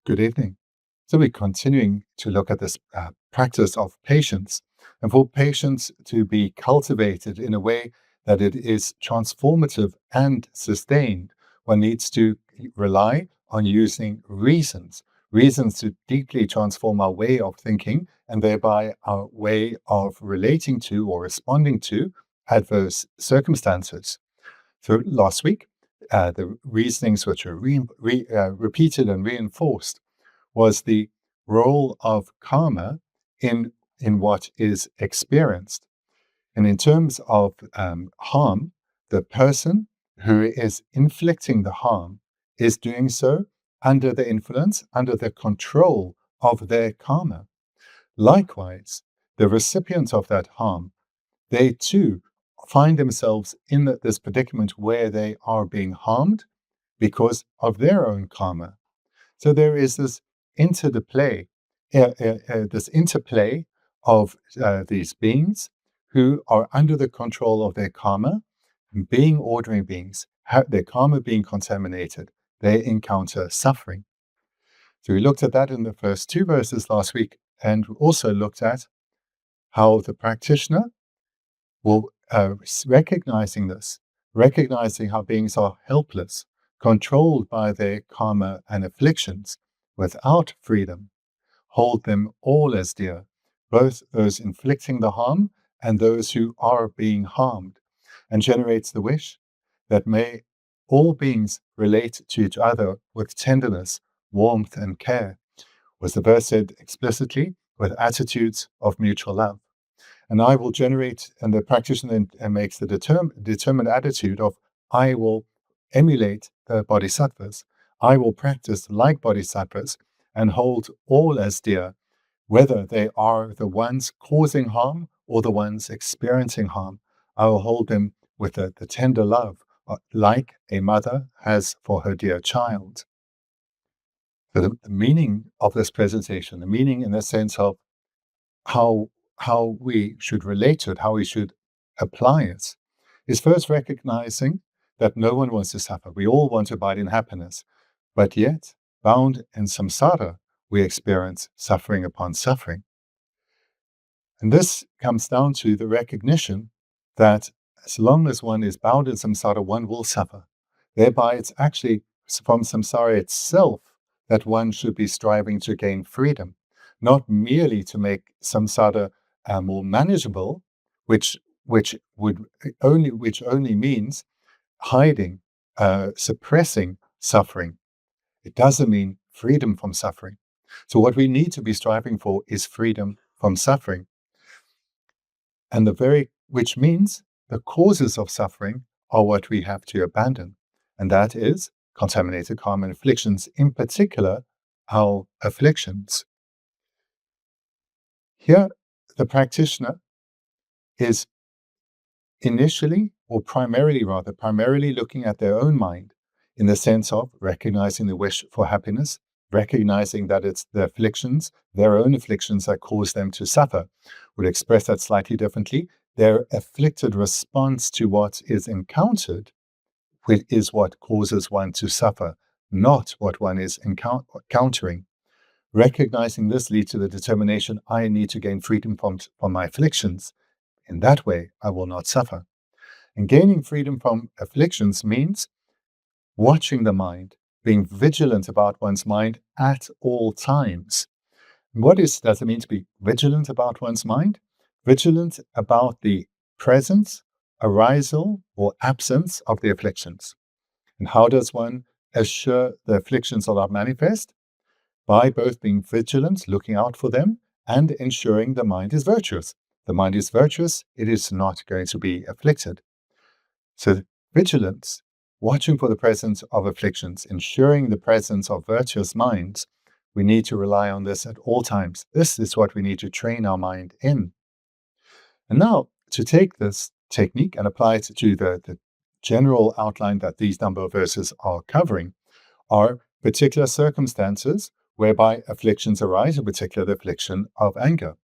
Good evening. So we're continuing to look at this practice of patience, and for patience to be cultivated in a way that it is transformative and sustained, one needs to rely on using reasons to deeply transform our way of thinking and thereby our way of relating to or responding to adverse circumstances. So last week, the reasonings which are repeated and reinforced was the role of karma in what is experienced. And in terms of harm, the person who is inflicting the harm is doing so under the influence, under the control of their karma. Likewise, the recipient of that harm, they too find themselves in this predicament where they are being harmed because of their own karma. So there is this interplay of these beings who are under the control of their karma, being ordinary beings, their karma being contaminated, they encounter suffering. So we looked at that in the first two verses last week, and also looked at how the practitioner will, recognizing how beings are helpless, controlled by their karma and afflictions, without freedom, hold them all as dear, both those inflicting the harm and those who are being harmed, and generates the wish that may all beings relate to each other with tenderness, warmth, and care, was the verse said explicitly, with attitudes of mutual love. And I will generate, and the practitioner then makes the determined attitude of, I will emulate the Bodhisattvas. I will practice like Bodhisattvas and hold all as dear, whether they are the ones causing harm or the ones experiencing harm. I will hold them with the tender love, like a mother has for her dear child. So the meaning of this presentation, the meaning in the sense of how we should relate to it, how we should apply it, is first recognizing that no one wants to suffer. We all want to abide in happiness, but yet, bound in samsara, we experience suffering upon suffering. And this comes down to the recognition that as long as one is bound in samsara, one will suffer. Thereby, it's actually from samsara itself that one should be striving to gain freedom, not merely to make samsara more manageable, which only means hiding, suppressing suffering. It doesn't mean freedom from suffering. So what we need to be striving for is freedom from suffering. And which means the causes of suffering are what we have to abandon. And that is contaminated karma and afflictions, in particular, our afflictions. Here, the practitioner is primarily looking at their own mind in the sense of recognizing the wish for happiness, recognizing that it's the afflictions, their own afflictions that cause them to suffer. Would express that slightly differently. Their afflicted response to what is encountered is what causes one to suffer, not what one is encountering. Recognizing this leads to the determination, I need to gain freedom from my afflictions. In that way, I will not suffer. And gaining freedom from afflictions means watching the mind, being vigilant about one's mind at all times. What does it mean to be vigilant about one's mind? Vigilant about the presence, arisal, or absence of the afflictions. And how does one assure the afflictions are not manifest? By both being vigilant, looking out for them, and ensuring the mind is virtuous. The mind is virtuous, it is not going to be afflicted. So vigilance, watching for the presence of afflictions, ensuring the presence of virtuous minds, we need to rely on this at all times. This is what we need to train our mind in. And now, to take this technique and apply it to the general outline that these number of verses are covering, are particular circumstances whereby afflictions arise, in particular the affliction of anger.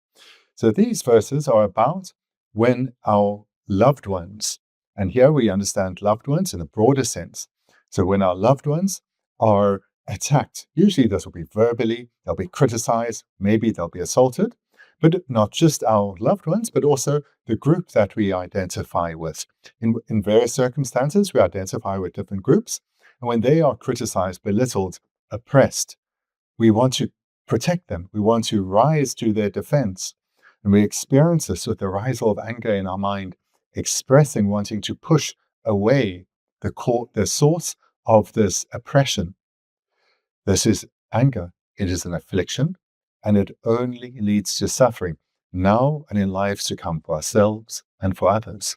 So these verses are about when our loved ones, and here we understand loved ones in a broader sense. So when our loved ones are attacked, usually this will be verbally, they'll be criticized, maybe they'll be assaulted, but not just our loved ones, but also the group that we identify with. In various circumstances, we identify with different groups, and when they are criticized, belittled, oppressed, we want to protect them. We want to rise to their defense. And we experience this with the rise of anger in our mind, expressing wanting to push away the source of this oppression. This is anger. It is an affliction, and it only leads to suffering now and in lives to come for ourselves and for others.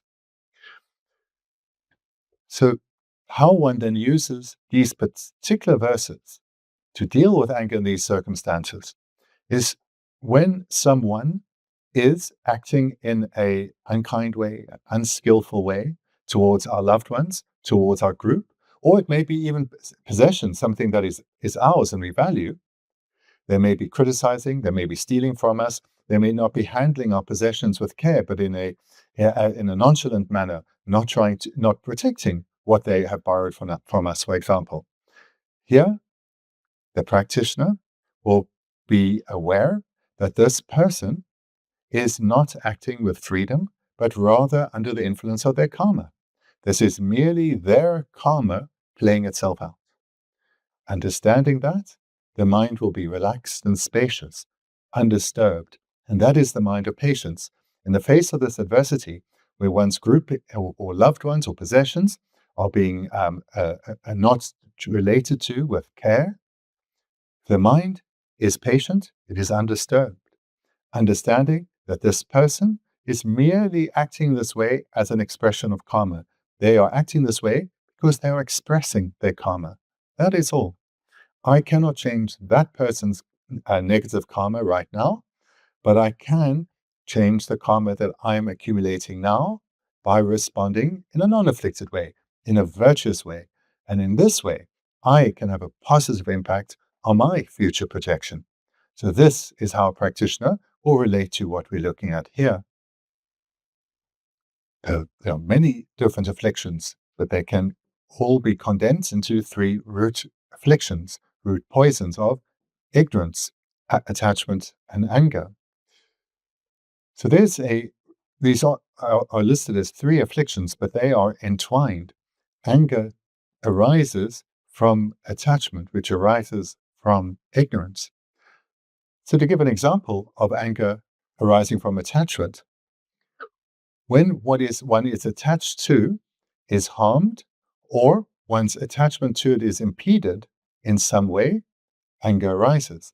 So, how one then uses these particular verses to deal with anger in these circumstances is when someone is acting in an unkind way, an unskillful way towards our loved ones, towards our group, or it may be even possession, something that is ours and we value. They may be criticizing, they may be stealing from us, they may not be handling our possessions with care, but in a nonchalant manner, not protecting what they have borrowed from us, for example. Here, the practitioner will be aware that this person is not acting with freedom, but rather under the influence of their karma. This is merely their karma playing itself out. Understanding that, the mind will be relaxed and spacious, undisturbed, and that is the mind of patience. In the face of this adversity, where one's group or loved ones or possessions are being are not related to with care, the mind is patient, it is undisturbed, understanding that this person is merely acting this way as an expression of karma. They are acting this way because they are expressing their karma. That is all. I cannot change that person's negative karma right now, but I can change the karma that I'm accumulating now by responding in a non-afflicted way, in a virtuous way. And in this way, I can have a positive impact on my future protection. So this is how a practitioner will relate to what we're looking at here. There are many different afflictions, but they can all be condensed into three root afflictions, root poisons of ignorance, attachment, and anger. So these are listed as three afflictions, but they are entwined. Anger arises from attachment, which arises from ignorance. So to give an example of anger arising from attachment, when one is attached to is harmed, or one's attachment to it is impeded in some way, anger arises.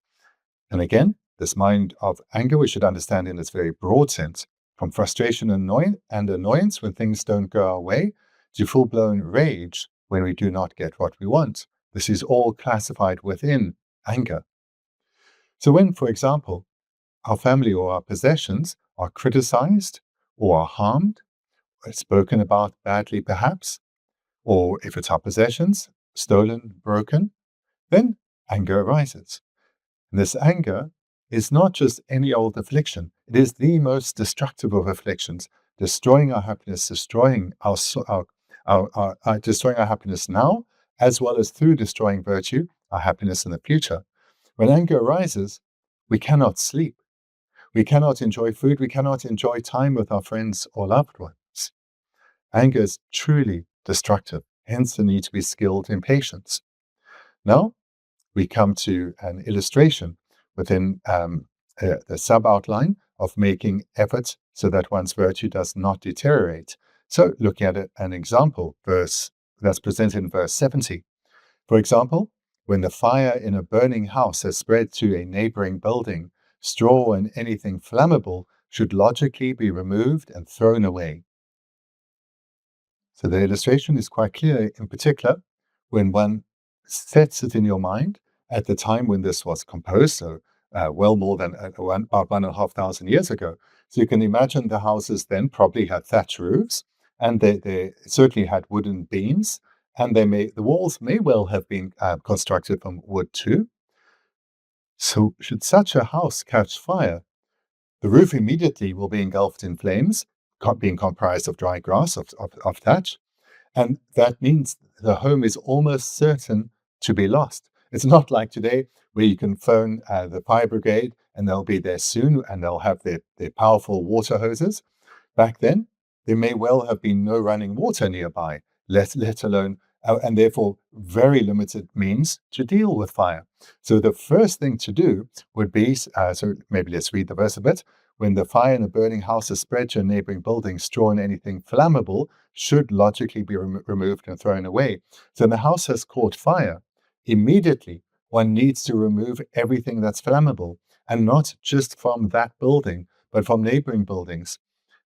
And again, this mind of anger we should understand in its very broad sense, from frustration and annoyance when things don't go our way, to full-blown rage when we do not get what we want. This is all classified within anger. So when, for example, our family or our possessions are criticized or are harmed, or spoken about badly perhaps, or if it's our possessions, stolen, broken, then anger arises. And this anger is not just any old affliction. It is the most destructive of afflictions, destroying our happiness, destroying destroying our happiness now, as well as through destroying virtue, our happiness in the future. When anger arises, we cannot sleep. We cannot enjoy food. We cannot enjoy time with our friends or loved ones. Anger is truly destructive, hence the need to be skilled in patience. Now, we come to an illustration within the sub-outline of making efforts so that one's virtue does not deteriorate. So looking at an example verse that's presented in verse 70. For example, when the fire in a burning house has spread to a neighboring building, straw and anything flammable should logically be removed and thrown away. So the illustration is quite clear, in particular, when one sets it in your mind at the time when this was composed, so well more than about 1,500 years ago. So you can imagine the houses then probably had thatch roofs, and they certainly had wooden beams, and the walls may well have been constructed from wood too. So should such a house catch fire, the roof immediately will be engulfed in flames, being comprised of dry grass, of thatch. And that means the home is almost certain to be lost. It's not like today where you can phone the fire brigade and they'll be there soon and they'll have their powerful water hoses. Back then, there may well have been no running water nearby, let alone, and therefore very limited means to deal with fire. So the first thing to do would be, so maybe let's read the verse a bit. When the fire in a burning house is spread to a neighboring building, straw and anything flammable should logically be removed and thrown away. So the house has caught fire. Immediately, one needs to remove everything that's flammable, and not just from that building, but from neighboring buildings.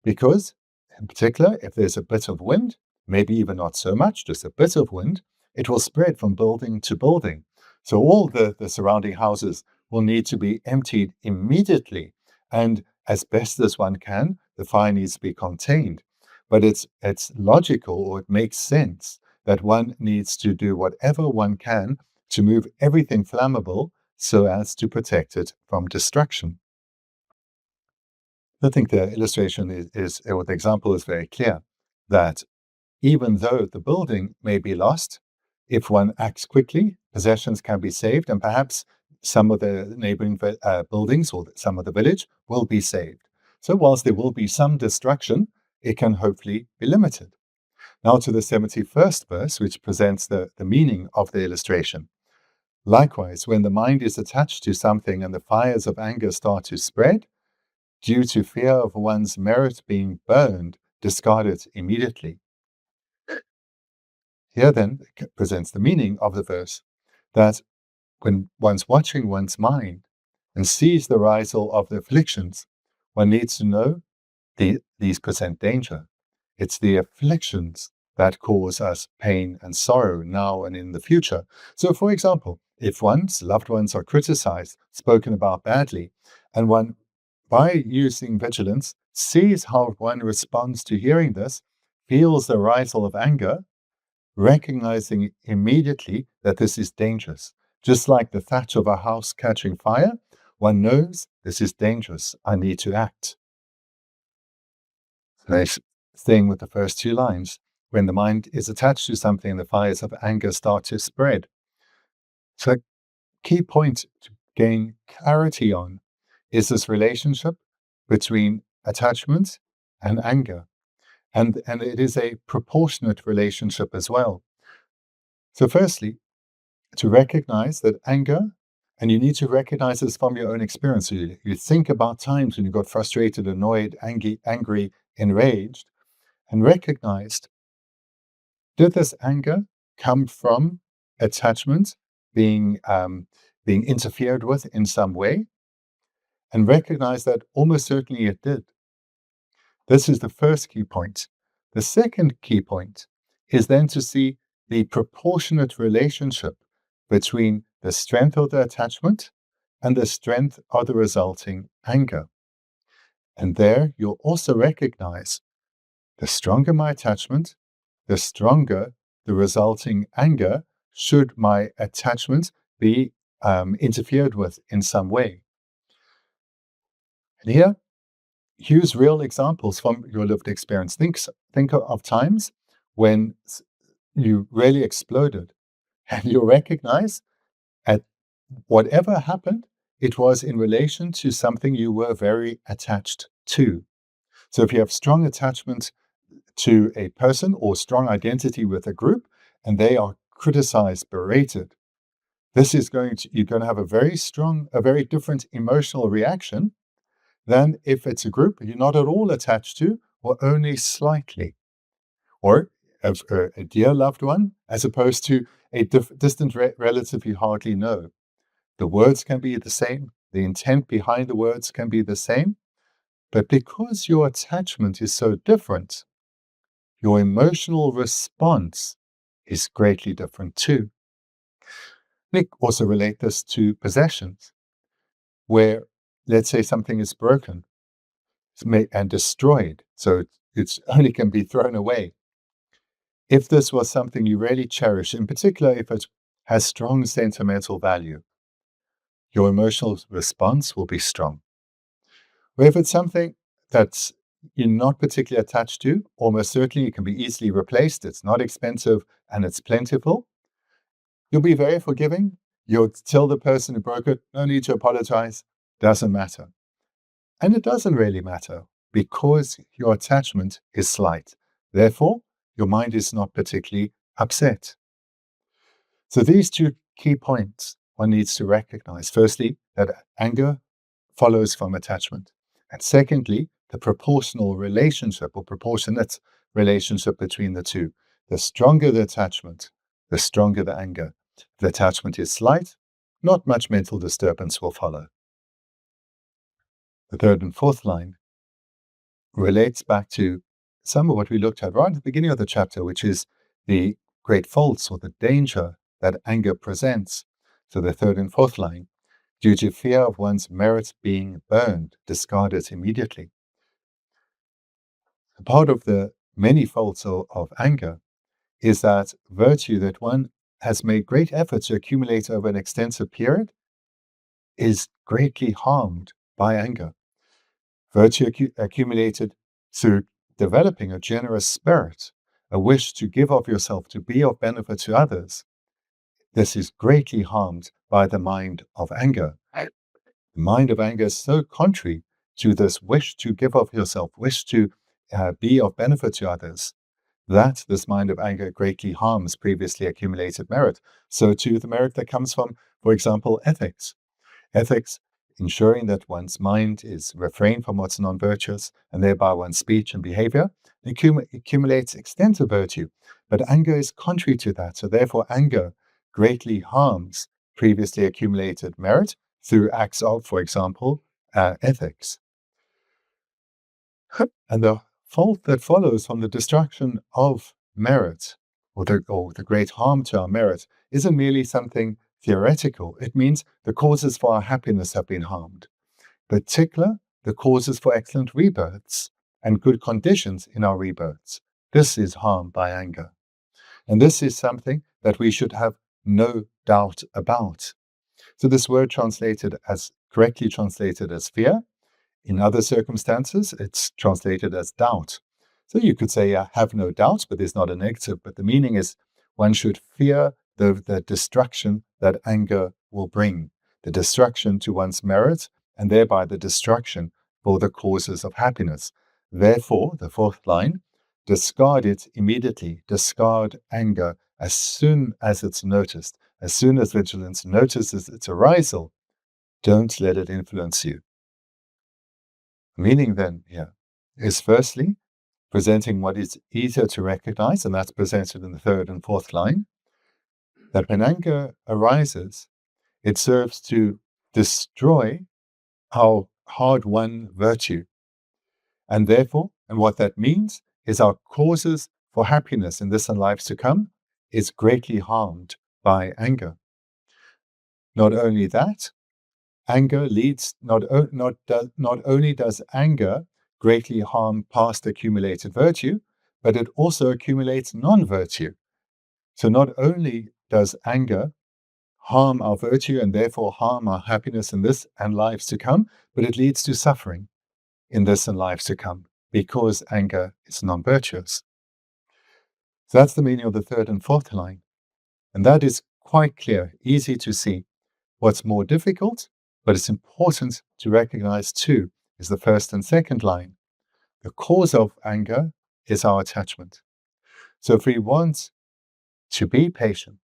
Because, in particular, if there's a bit of wind, maybe even not so much, just a bit of wind, it will spread from building to building. So all the surrounding houses will need to be emptied immediately. And as best as one can, the fire needs to be contained. But it's logical, or it makes sense, that one needs to do whatever one can to move everything flammable so as to protect it from destruction. I think the illustration or the example is very clear, that even though the building may be lost, if one acts quickly, possessions can be saved, and perhaps some of the neighboring buildings or some of the village will be saved. So whilst there will be some destruction, it can hopefully be limited. Now to the 71st verse, which presents the meaning of the illustration. Likewise, when the mind is attached to something and the fires of anger start to spread, due to fear of one's merit being burned, discard it immediately. Here then presents the meaning of the verse, that when one's watching one's mind and sees the arisal of the afflictions, one needs to know these present danger. It's the afflictions that cause us pain and sorrow now and in the future. So, for example, if one's loved ones are criticized, spoken about badly, and one, by using vigilance, sees how one responds to hearing this, feels the arisal of anger, recognizing immediately that this is dangerous. Just like the thatch of a house catching fire, one knows this is dangerous. I need to act. Nice thing with the first two lines. When the mind is attached to something, the fires of anger start to spread. So, key point to gain clarity on is this relationship between attachment and anger. And it is a proportionate relationship as well. So, firstly, to recognize that anger, and you need to recognize this from your own experience. So you think about times when you got frustrated, annoyed, angry, enraged, and recognized, did this anger come from attachment being interfered with in some way? And recognize that almost certainly it did. This is the first key point. The second key point is then to see the proportionate relationship between the strength of the attachment and the strength of the resulting anger. And there you'll also recognize, the stronger my attachment, the stronger the resulting anger, should my attachment be interfered with in some way. And here, use real examples from your lived experience. Think of times when you really exploded, and you recognize, at whatever happened, it was in relation to something you were very attached to. So if you have strong attachment to a person or strong identity with a group, and they are criticized, berated, you're going to have a very different emotional reaction than if it's a group you're not at all attached to, or only slightly. Or a dear loved one, as opposed to a distant relative you hardly know. The words can be the same, the intent behind the words can be the same, but because your attachment is so different, your emotional response is greatly different too. We also relate this to possessions, where, let's say, something is broken and destroyed, so it only can be thrown away. If this was something you really cherish, in particular if it has strong sentimental value, your emotional response will be strong. Or if it's something that's you're not particularly attached to, almost certainly it can be easily replaced. It's not expensive and it's plentiful. You'll be very forgiving. You'll tell the person who broke it, no need to apologize. Doesn't matter. And it doesn't really matter because your attachment is slight. Therefore, your mind is not particularly upset. So these two key points one needs to recognize. Firstly, that anger follows from attachment. And secondly, the proportional relationship or proportionate relationship between the two. The stronger the attachment, the stronger the anger. If the attachment is slight, not much mental disturbance will follow. The third and fourth line relates back to some of what we looked at right at the beginning of the chapter, which is the great faults or the danger that anger presents. So the third and fourth line, due to fear of one's merit being burned, discard it immediately. Part of the many faults of anger is that virtue that one has made great effort to accumulate over an extensive period is greatly harmed by anger. Virtue accumulated through developing a generous spirit, a wish to give of yourself, to be of benefit to others. This is greatly harmed by the mind of anger. The mind of anger is so contrary to this wish to give of yourself, wish to be of benefit to others, that this mind of anger greatly harms previously accumulated merit. So too the merit that comes from, for example, ethics. Ethics, ensuring that one's mind is refrained from what's non-virtuous, and thereby one's speech and behavior accumulates extensive virtue. But anger is contrary to that. So therefore, anger greatly harms previously accumulated merit through acts of, for example, ethics. And the fault that follows from the destruction of merit, or the great harm to our merit, isn't merely something theoretical. It means the causes for our happiness have been harmed. Particular, the causes for excellent rebirths and good conditions in our rebirths. This is harmed by anger. And this is something that we should have no doubt about. So this word correctly translated as fear, in other circumstances, it's translated as doubt. So you could say, have no doubt, but there's not a negative. But the meaning is one should fear the destruction that anger will bring, the destruction to one's merit, and thereby the destruction for the causes of happiness. Therefore, the fourth line, discard it immediately. Discard anger as soon as it's noticed. As soon as vigilance notices its arisal, don't let it influence you. Meaning then here is firstly presenting what is easier to recognize, and that's presented in the third and fourth line, that when anger arises, it serves to destroy our hard-won virtue. And therefore, and what that means is our causes for happiness in this and lives to come is greatly harmed by anger. Not only that, anger leads, not only does anger greatly harm past accumulated virtue, but it also accumulates non-virtue. So not only does anger harm our virtue and therefore harm our happiness in this and lives to come, but it leads to suffering in this and lives to come because anger is non-virtuous. So that's the meaning of the third and fourth line. And that is quite clear, easy to see. What's more difficult, but it's important to recognize too, is the first and second line. The cause of anger is our attachment. So if we want to be patient,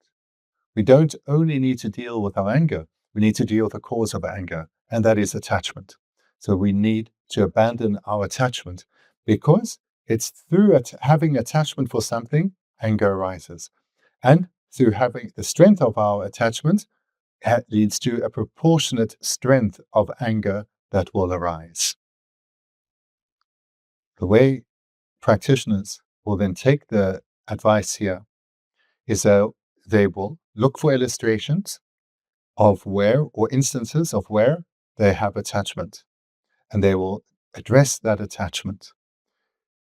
we don't only need to deal with our anger, we need to deal with the cause of anger, and that is attachment. So we need to abandon our attachment because it's through having attachment for something, anger arises. And through having the strength of our attachment, leads to a proportionate strength of anger that will arise. The way practitioners will then take the advice here is that they will look for illustrations of where, or instances of where they have attachment, and they will address that attachment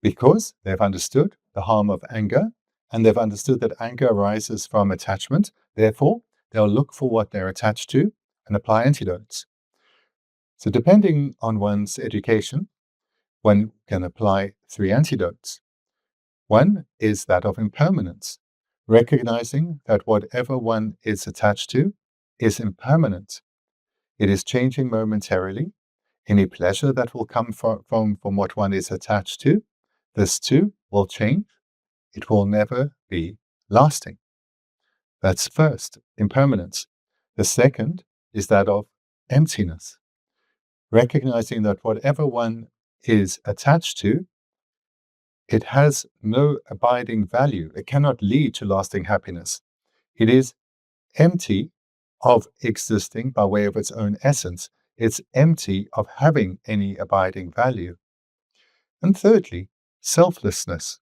because they've understood the harm of anger and they've understood that anger arises from attachment. Therefore, they'll look for what they're attached to and apply antidotes. So depending on one's education, one can apply 3 antidotes. One is that of impermanence, recognizing that whatever one is attached to is impermanent. It is changing momentarily. Any pleasure that will come from what one is attached to, this too will change. It will never be lasting. That's first, impermanence. The second is that of emptiness, recognizing that whatever one is attached to, it has no abiding value. It cannot lead to lasting happiness. It is empty of existing by way of its own essence. It's empty of having any abiding value. And thirdly, selflessness.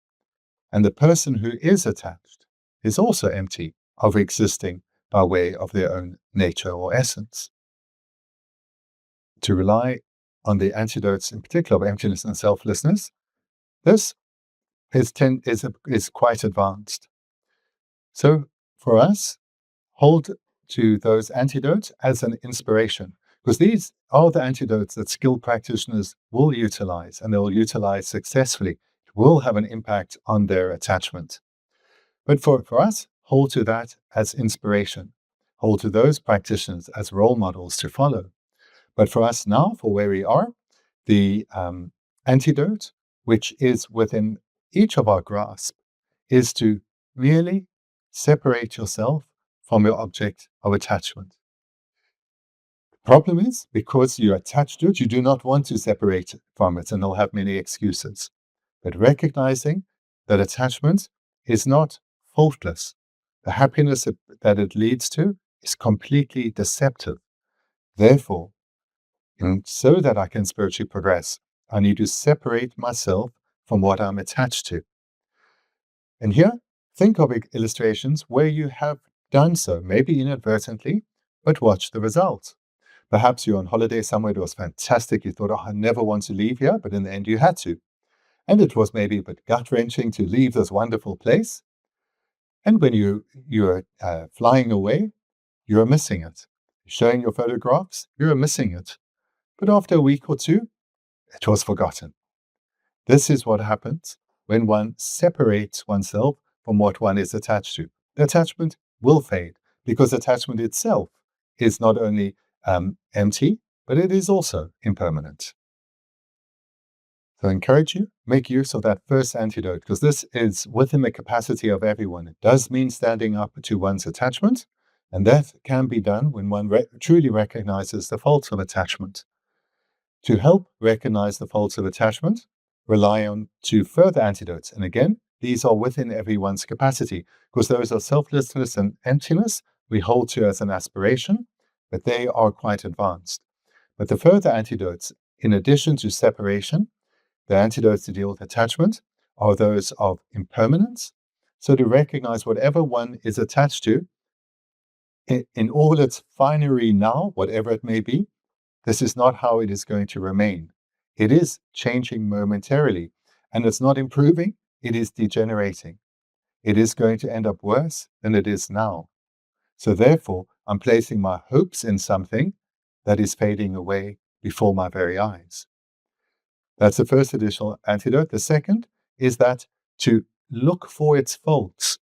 And the person who is attached is also empty of existing by way of their own nature or essence. To rely on the antidotes, in particular of emptiness and selflessness, this is quite advanced. So for us, hold to those antidotes as an inspiration, because these are the antidotes that skilled practitioners will utilize, and they will utilize successfully. It will have an impact on their attachment. But for us, hold to that as inspiration. Hold to those practitioners as role models to follow. But for us now, for where we are, the antidote, which is within each of our grasp, is to merely separate yourself from your object of attachment. The problem is, because you're attached to it, you do not want to separate from it, and you'll have many excuses. But recognizing that attachment is not faultless, the happiness that it leads to is completely deceptive. Therefore, so that I can spiritually progress, I need to separate myself from what I'm attached to. And here, think of illustrations where you have done so, maybe inadvertently, but watch the results. Perhaps you're on holiday somewhere, it was fantastic, you thought, oh, I never want to leave here, but in the end you had to. And it was maybe a bit gut-wrenching to leave this wonderful place. And when you're flying away, you're missing it. Showing your photographs, you're missing it. But after a week or two, it was forgotten. This is what happens when one separates oneself from what one is attached to. The attachment will fade, because attachment itself is not only empty, but it is also impermanent. So I encourage you, make use of that first antidote, because this is within the capacity of everyone. It does mean standing up to one's attachment, and that can be done when one truly recognizes the faults of attachment. To help recognize the faults of attachment, rely on 2 further antidotes. And again, these are within everyone's capacity, because those are selflessness and emptiness we hold to as an aspiration, but they are quite advanced. But the further antidotes, in addition to separation, the antidotes to deal with attachment are those of impermanence. So to recognize whatever one is attached to, in all its finery now, whatever it may be, this is not how it is going to remain. It is changing momentarily, and it's not improving, it is degenerating. It is going to end up worse than it is now. So therefore, I'm placing my hopes in something that is fading away before my very eyes. That's the first additional antidote. The second is that to look for its faults.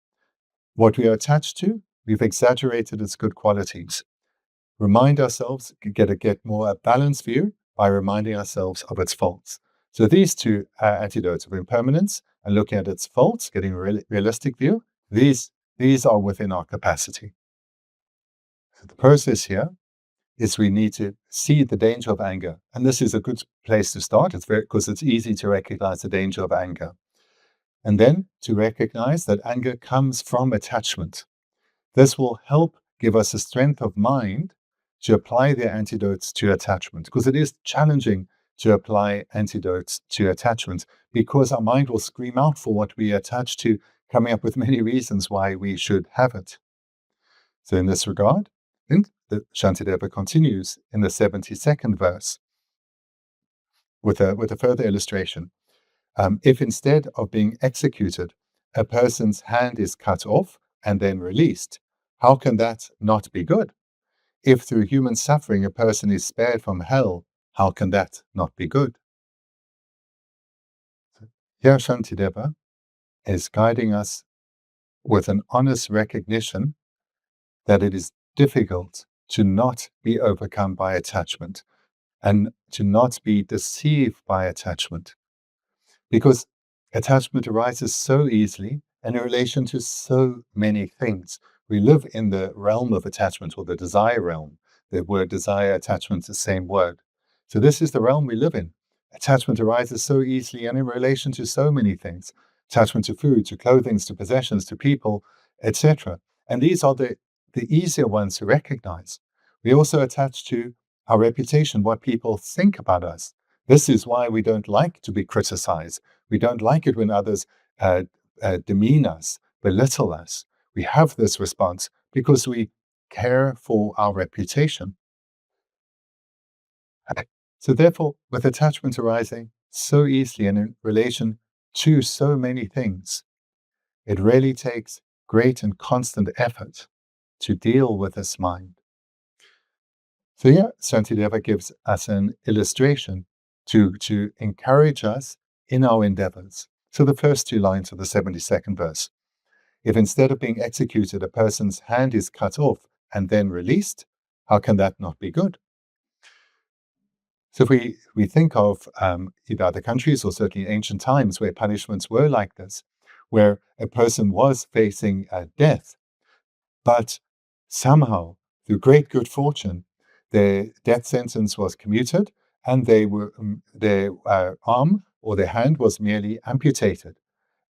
What we are attached to, we've exaggerated its good qualities. Remind ourselves, get more a balanced view by reminding ourselves of its faults. So these 2 antidotes of impermanence and looking at its faults, getting a realistic view, these are within our capacity. So the process here is we need to see the danger of anger. And this is a good place to start. Because it's easy to recognize the danger of anger. And then to recognize that anger comes from attachment. This will help give us a strength of mind to apply the antidotes to attachment, because it is challenging to apply antidotes to attachment, because our mind will scream out for what we attach to, coming up with many reasons why we should have it. So in this regard, the Shantideva continues in the 72nd verse with a further illustration. If instead of being executed, a person's hand is cut off and then released, how can that not be good? If through human suffering a person is spared from hell, how can that not be good? Here, Shantideva is guiding us with an honest recognition that it is difficult to not be overcome by attachment and to not be deceived by attachment. Because attachment arises so easily and in relation to so many things. We live in the realm of attachment, or the desire realm. The word desire, attachment is the same word. So this is the realm we live in. Attachment arises so easily and in relation to so many things. Attachment to food, to clothing, to possessions, to people, etc. And these are the easier ones to recognize. We also attach to our reputation, what people think about us. This is why we don't like to be criticized. We don't like it when others demean us, belittle us. We have this response because we care for our reputation. So therefore, with attachment arising so easily and in relation to so many things, it really takes great and constant effort to deal with this mind. So here, Shantideva gives us an illustration to encourage us in our endeavors. So the first two lines of the 72nd verse. If instead of being executed, a person's hand is cut off and then released, how can that not be good? So if we think of either other countries or certainly ancient times where punishments were like this, where a person was facing death, but somehow, through great good fortune, their death sentence was commuted and their arm or their hand was merely amputated,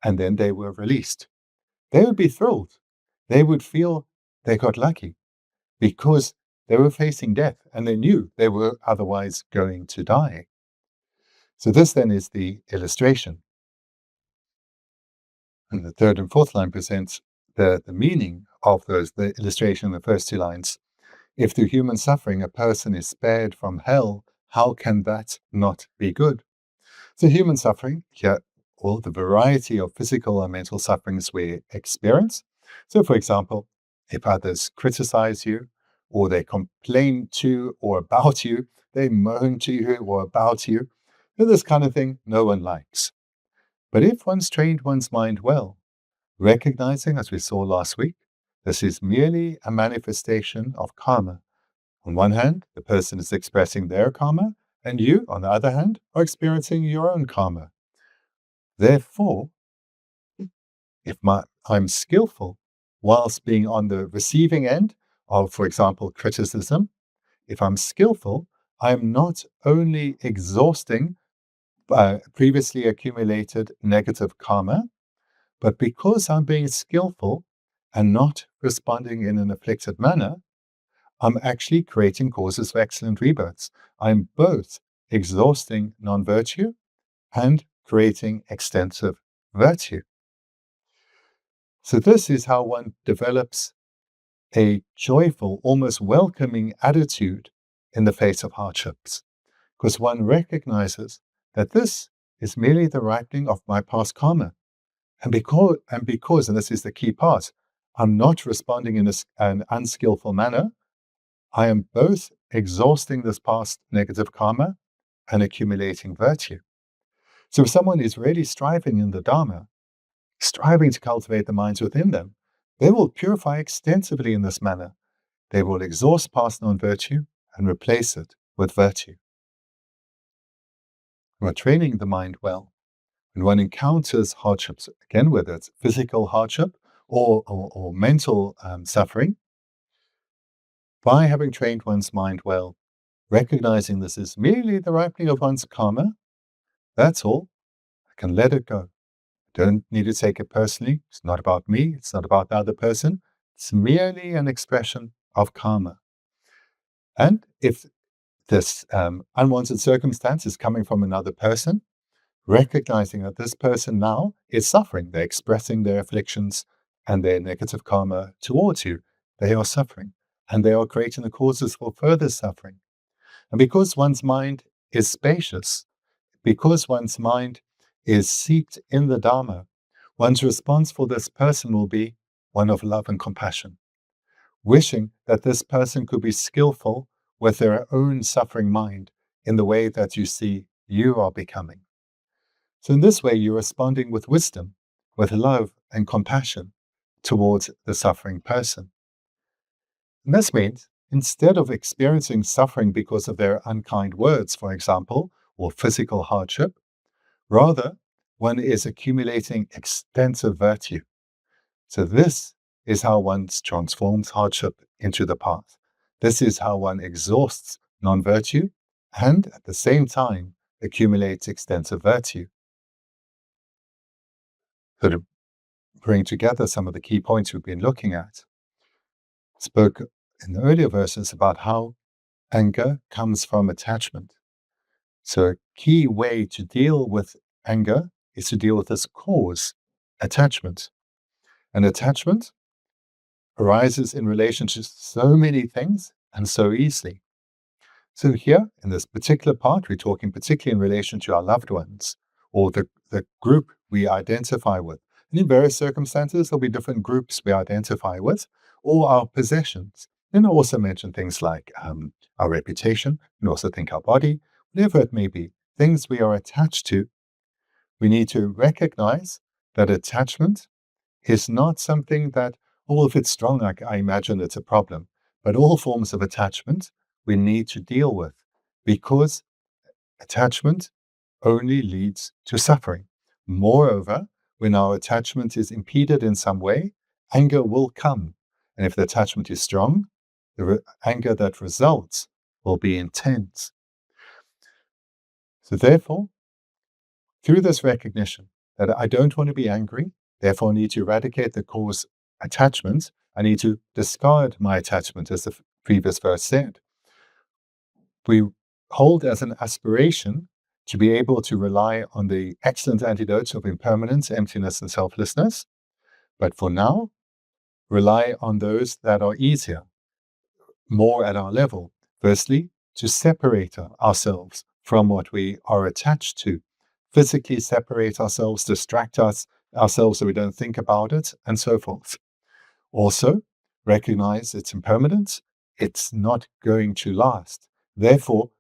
and then they were released. They would be thrilled. They would feel they got lucky because they were facing death and they knew they were otherwise going to die. So this then is the illustration. And the third and fourth line presents the meaning of the illustration in the first two lines. If through human suffering a person is spared from hell, how can that not be good? So human suffering, here, all the variety of physical and mental sufferings we experience. So for example, if others criticize you, or they complain to or about you, they moan to you or about you, this kind of thing no one likes. But if one's trained one's mind well, recognizing, as we saw last week, this is merely a manifestation of karma. On one hand, the person is expressing their karma, and you, on the other hand, are experiencing your own karma. Therefore, if I'm skillful whilst being on the receiving end of, for example, criticism, if I'm skillful, I'm not only exhausting previously accumulated negative karma, but because I'm being skillful and not responding in an afflicted manner, I'm actually creating causes for excellent rebirths. I'm both exhausting non-virtue and creating extensive virtue. So this is how one develops a joyful, almost welcoming attitude in the face of hardships, because one recognizes that this is merely the ripening of my past karma. And because, and this is the key part, I'm not responding in an unskillful manner, I am both exhausting this past negative karma and accumulating virtue. So if someone is really striving in the Dharma, striving to cultivate the minds within them, they will purify extensively in this manner. They will exhaust past non-virtue and replace it with virtue. We're training the mind well. When one encounters hardships, again, whether it's physical hardship or mental suffering, by having trained one's mind well, recognizing this is merely the ripening of one's karma, that's all. I can let it go. Don't need to take it personally. It's not about me. It's not about the other person. It's merely an expression of karma. And if this unwanted circumstance is coming from another person, recognizing that this person now is suffering. They're expressing their afflictions and their negative karma towards you. They are suffering and they are creating the causes for further suffering. And because one's mind is spacious, because one's mind is seated in the Dharma, one's response for this person will be one of love and compassion, wishing that this person could be skillful with their own suffering mind in the way that you see you are becoming. So in this way, you're responding with wisdom, with love and compassion towards the suffering person. And this means instead of experiencing suffering because of their unkind words, for example, or physical hardship, rather, one is accumulating extensive virtue. So this is how one transforms hardship into the path. This is how one exhausts non-virtue and at the same time accumulates extensive virtue. So to bring together some of the key points we've been looking at, spoke in the earlier verses about how anger comes from attachment. So a key way to deal with anger is to deal with this cause, attachment. And attachment arises in relation to so many things and so easily. So here, in this particular part, we're talking particularly in relation to our loved ones or the group we identify with. And in various circumstances, there'll be different groups we identify with, or our possessions. And I also mention things like our reputation, and also think our body, whatever it may be, things we are attached to. We need to recognize that attachment is not something that, oh, if it's strong, I imagine it's a problem. But all forms of attachment we need to deal with because attachment only leads to suffering. Moreover, when our attachment is impeded in some way, anger will come. And if the attachment is strong, the anger that results will be intense. So therefore, through this recognition that I don't want to be angry, therefore I need to eradicate the cause attachment, I need to discard my attachment, as the previous verse said. We hold as an aspiration to be able to rely on the excellent antidotes of impermanence, emptiness, and selflessness, but for now, rely on those that are easier, more at our level. Firstly, to separate ourselves from what we are attached to, physically separate ourselves, distract ourselves so we don't think about it, and so forth. Also, recognize its impermanence. It's not going to last. Therefore,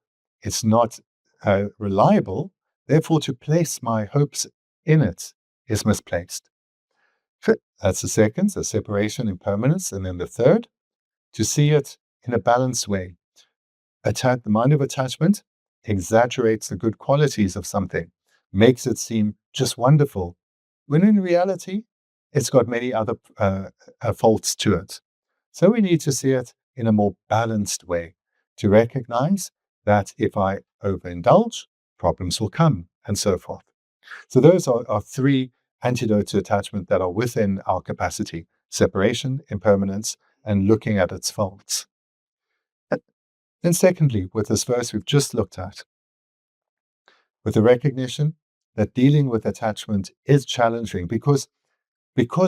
it's not reliable. Therefore, to place my hopes in it is misplaced. That's the second, the separation, impermanence. And then the third, to see it in a balanced way. The mind of attachment exaggerates the good qualities of something, makes it seem just wonderful, when in reality, it's got many other faults to it. So we need to see it in a more balanced way, to recognize that if I overindulge, problems will come, and so forth. So those are three antidotes to attachment that are within our capacity: separation, impermanence, and looking at its faults. And secondly, with this verse we've just looked at, with the recognition that dealing with attachment is challenging because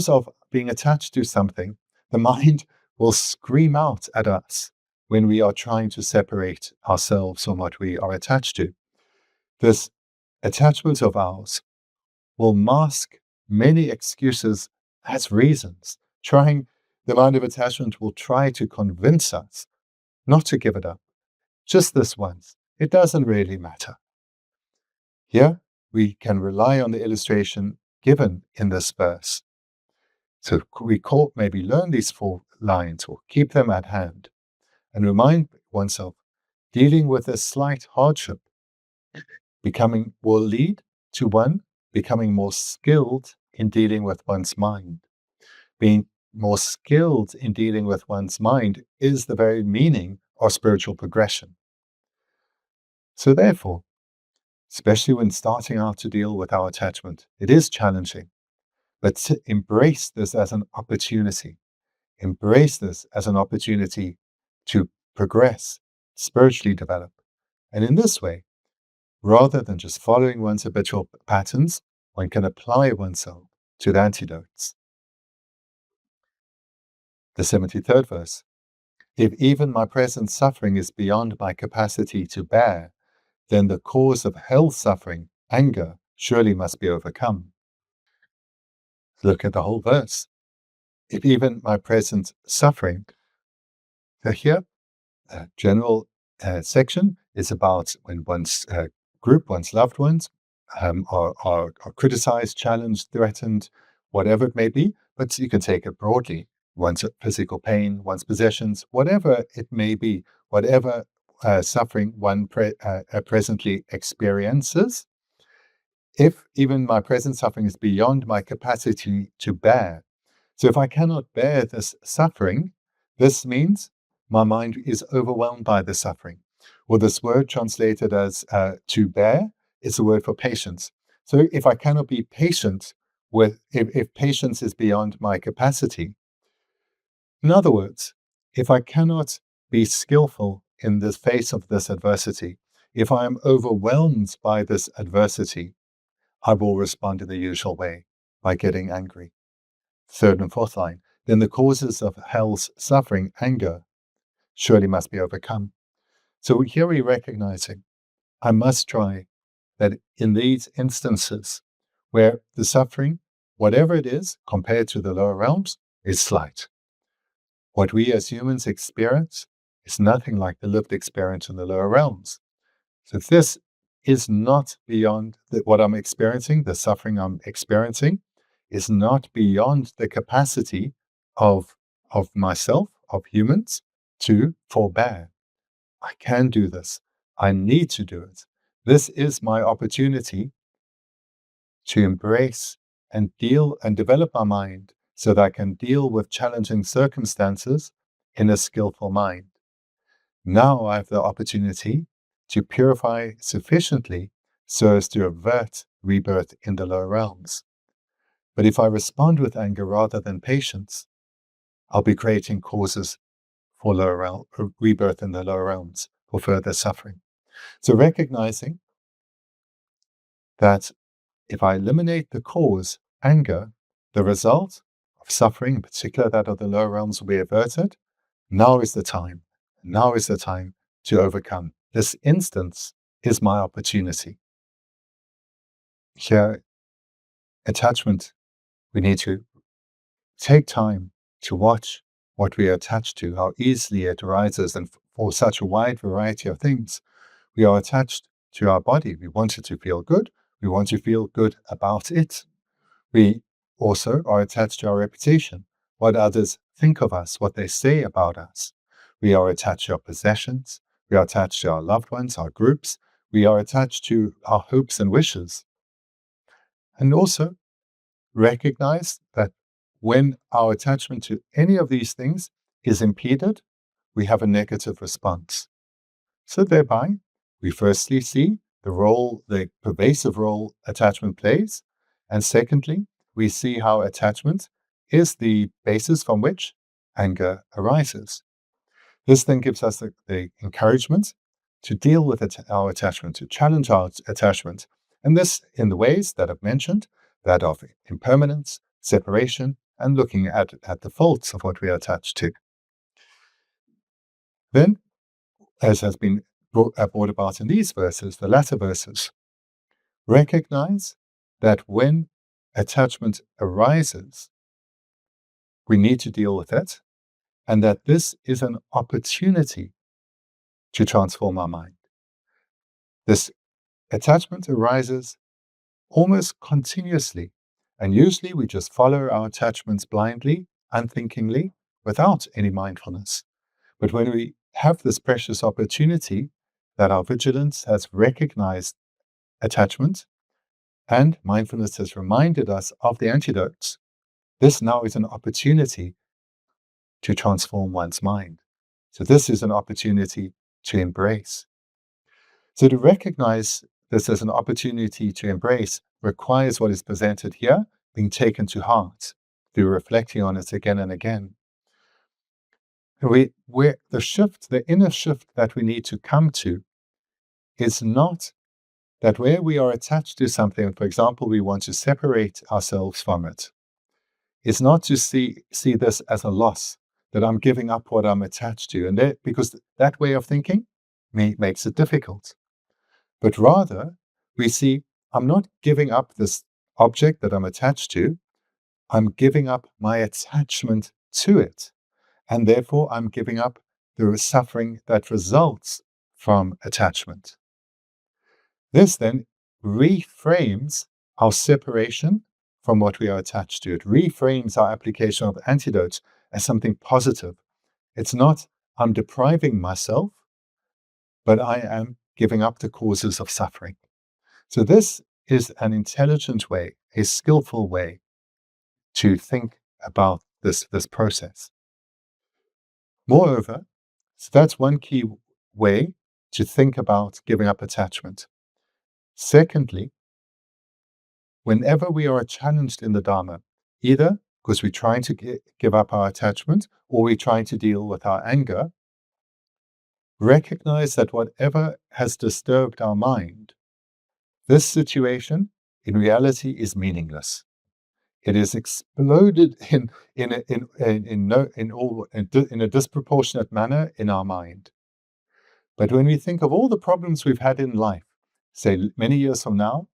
of being attached to something, the mind will scream out at us when we are trying to separate ourselves from what we are attached to. This attachment of ours will mask many excuses as reasons. The mind of attachment will try to convince us not to give it up. Just this once. It doesn't really matter. Here, we can rely on the illustration given in this verse. So we maybe learn these 4 lines or keep them at hand and remind oneself dealing with a slight hardship will lead to one becoming more skilled in dealing with one's mind. Being more skilled in dealing with one's mind is the very meaning of spiritual progression. So therefore, especially when starting out to deal with our attachment, it is challenging, but to embrace this as an opportunity. Embrace this as an opportunity to progress, spiritually develop. And in this way, rather than just following one's habitual patterns, one can apply oneself to the antidotes. The 73rd verse. If even my present suffering is beyond my capacity to bear, then the cause of hell suffering, anger, surely must be overcome. Look at the whole verse. If even my present suffering, here, general section is about when one's group, one's loved ones, are criticized, challenged, threatened, whatever it may be. But you can take it broadly. One's physical pain, one's possessions, whatever it may be, whatever suffering one presently experiences. If even my present suffering is beyond my capacity to bear. So if I cannot bear this suffering, this means my mind is overwhelmed by the suffering. Well, this word translated as to bear is a word for patience. So if I cannot be patient if patience is beyond my capacity, in other words, if I cannot be skillful in the face of this adversity, if I am overwhelmed by this adversity, I will respond in the usual way by getting angry. Third and fourth line, then the causes of hell's suffering, anger, surely must be overcome. So here we're recognizing I must try that in these instances where the suffering, whatever it is, compared to the lower realms, is slight. What we as humans experience is nothing like the lived experience in the lower realms. So if this is not beyond what I'm experiencing, the suffering I'm experiencing, is not beyond the capacity of myself, of humans, to forbear. I can do this. I need to do it. This is my opportunity to embrace and deal and develop my mind so that I can deal with challenging circumstances in a skillful mind. Now I have the opportunity to purify sufficiently so as to avert rebirth in the lower realms. But if I respond with anger rather than patience, I'll be creating causes for rebirth in the lower realms, for further suffering. So recognizing that if I eliminate the cause, anger, the result of suffering, in particular that of the lower realms, will be averted. Now is the time. Now is the time to overcome. This instance is my opportunity. Here, attachment, we need to take time to watch what we are attached to, how easily it arises, and for such a wide variety of things. We are attached to our body. We want it to feel good. We want to feel good about it. We also are attached to our reputation, what others think of us, what they say about us. We are attached to our possessions. We are attached to our loved ones, our groups. We are attached to our hopes and wishes. And also recognize that when our attachment to any of these things is impeded, we have a negative response. So thereby, we firstly see the pervasive role attachment plays, and secondly, we see how attachment is the basis from which anger arises. This then gives us the encouragement to deal with our attachment, to challenge our attachment, and this in the ways that I've mentioned, that of impermanence, separation, and looking at the faults of what we are attached to. Then, as has been brought about in these verses, the latter verses, recognize that when attachment arises, we need to deal with it, and that this is an opportunity to transform our mind. This attachment arises almost continuously, and usually we just follow our attachments blindly, unthinkingly, without any mindfulness. But when we have this precious opportunity that our vigilance has recognized attachment and mindfulness has reminded us of the antidotes, this now is an opportunity to transform one's mind. So this is an opportunity to embrace. So to recognize this as an opportunity to embrace requires what is presented here being taken to heart, through reflecting on it again and again. The inner shift that we need to come to is not that where we are attached to something, for example, we want to separate ourselves from it. It's not to see this as a loss, that I'm giving up what I'm attached to, and because that way of thinking makes it difficult. But rather, we see I'm not giving up this object that I'm attached to, I'm giving up my attachment to it. And therefore, I'm giving up the suffering that results from attachment. This then reframes our separation from what we are attached to. It reframes our application of antidotes as something positive. It's not, I'm depriving myself, but I am giving up the causes of suffering. So this is an intelligent way, a skillful way to think about this process. Moreover, so that's one key way to think about giving up attachment. Secondly, whenever we are challenged in the Dharma, either because we're trying to give up our attachment or we're trying to deal with our anger, recognize that whatever has disturbed our mind, this situation in reality is meaningless. It is exploded in a disproportionate manner in our mind. But when we think of all the problems we've had in life, say many years from now,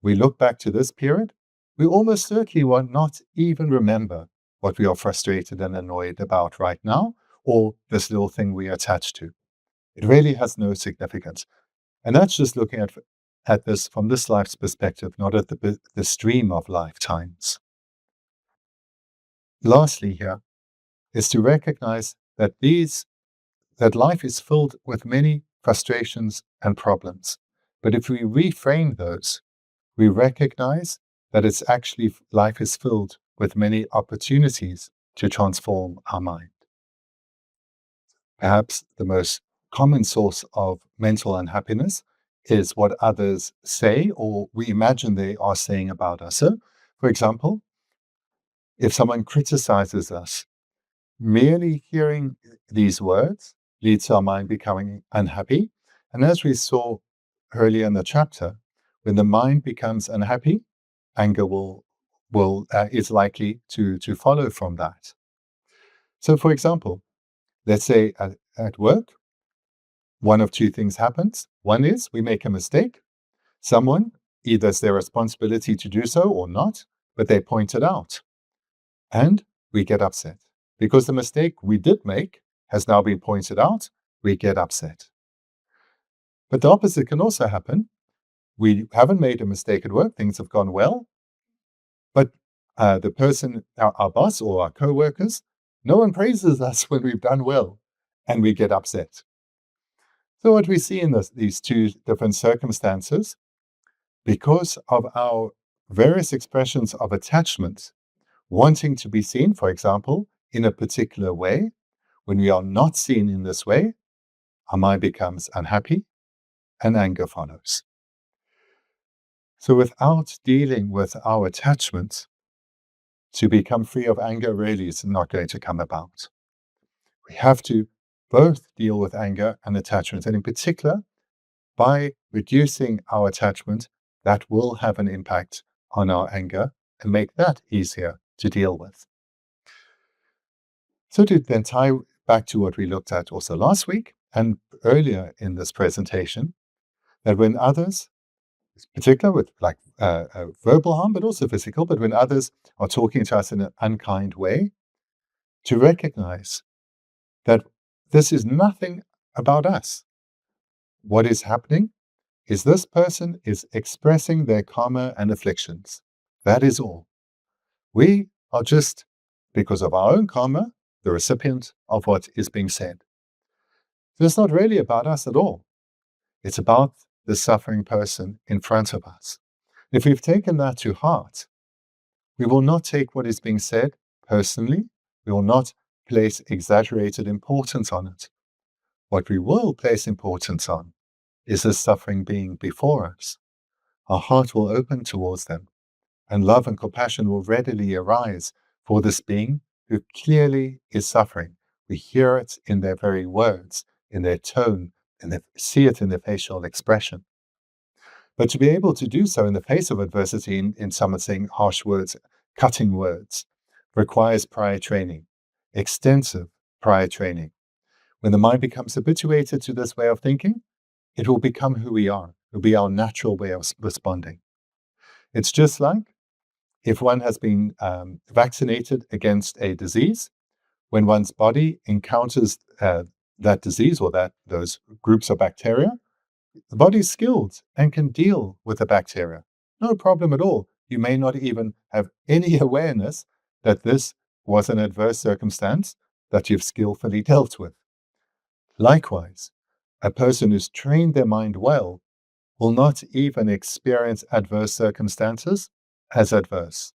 we look back to this period, we almost certainly will not even remember what we are frustrated and annoyed about right now, or this little thing we attach to. It really has no significance. And that's just looking at this from this life's perspective, not at the stream of lifetimes. Lastly here is to recognize that life is filled with many frustrations and problems. But if we reframe those, we recognize that it's actually life is filled with many opportunities to transform our mind. Perhaps the most common source of mental unhappiness is what others say or we imagine they are saying about us. So, for example, if someone criticizes us, merely hearing these words leads to our mind becoming unhappy. And as we saw earlier in the chapter, when the mind becomes unhappy, anger is likely to follow from that. So, for example, let's say at work, one of two things happens. One is we make a mistake. Someone, either it's their responsibility to do so or not, but they point it out. And we get upset. Because the mistake we did make has now been pointed out, we get upset. But the opposite can also happen. We haven't made a mistake at work, things have gone well, but the person, our boss or our co-workers, no one praises us when we've done well, and we get upset. So what we see in these two different circumstances, because of our various expressions of attachment, wanting to be seen, for example, in a particular way, when we are not seen in this way, our mind becomes unhappy and anger follows. So without dealing with our attachments, to become free of anger really is not going to come about. We have to both deal with anger and attachment, and in particular, by reducing our attachment, that will have an impact on our anger and make that easier to deal with. So to then tie back to what we looked at also last week and earlier in this presentation, that when others, particularly with verbal harm, but also physical, but when others are talking to us in an unkind way, to recognize that this is nothing about us. What is happening is this person is expressing their karma and afflictions. That is all. We are just, because of our own karma, the recipient of what is being said. So it's not really about us at all. It's about the suffering person in front of us. If we've taken that to heart, we will not take what is being said personally. We will not place exaggerated importance on it. What we will place importance on is the suffering being before us. Our heart will open towards them, and love and compassion will readily arise for this being who clearly is suffering. We hear it in their very words, in their tone, and see it in their facial expression. But to be able to do so in the face of adversity, in someone saying harsh words, cutting words, requires prior training, extensive prior training. When the mind becomes habituated to this way of thinking, it will become who we are. It will be our natural way of responding. It's just like if one has been vaccinated against a disease, when one's body encounters that disease or those groups of bacteria, The body's skilled and can deal with the bacteria. No problem at all. You may not even have any awareness that this was an adverse circumstance that you've skillfully dealt with. Likewise, a person who's trained their mind well will not even experience adverse circumstances as adverse.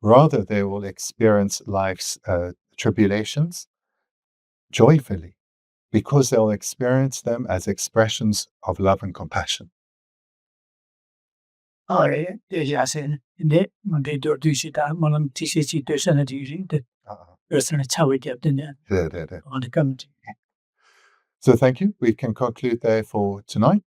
Rather, they will experience life's tribulations joyfully because they'll experience them as expressions of love and compassion. Hindi, Mandidor malam TCC that So thank you. We can conclude there for tonight.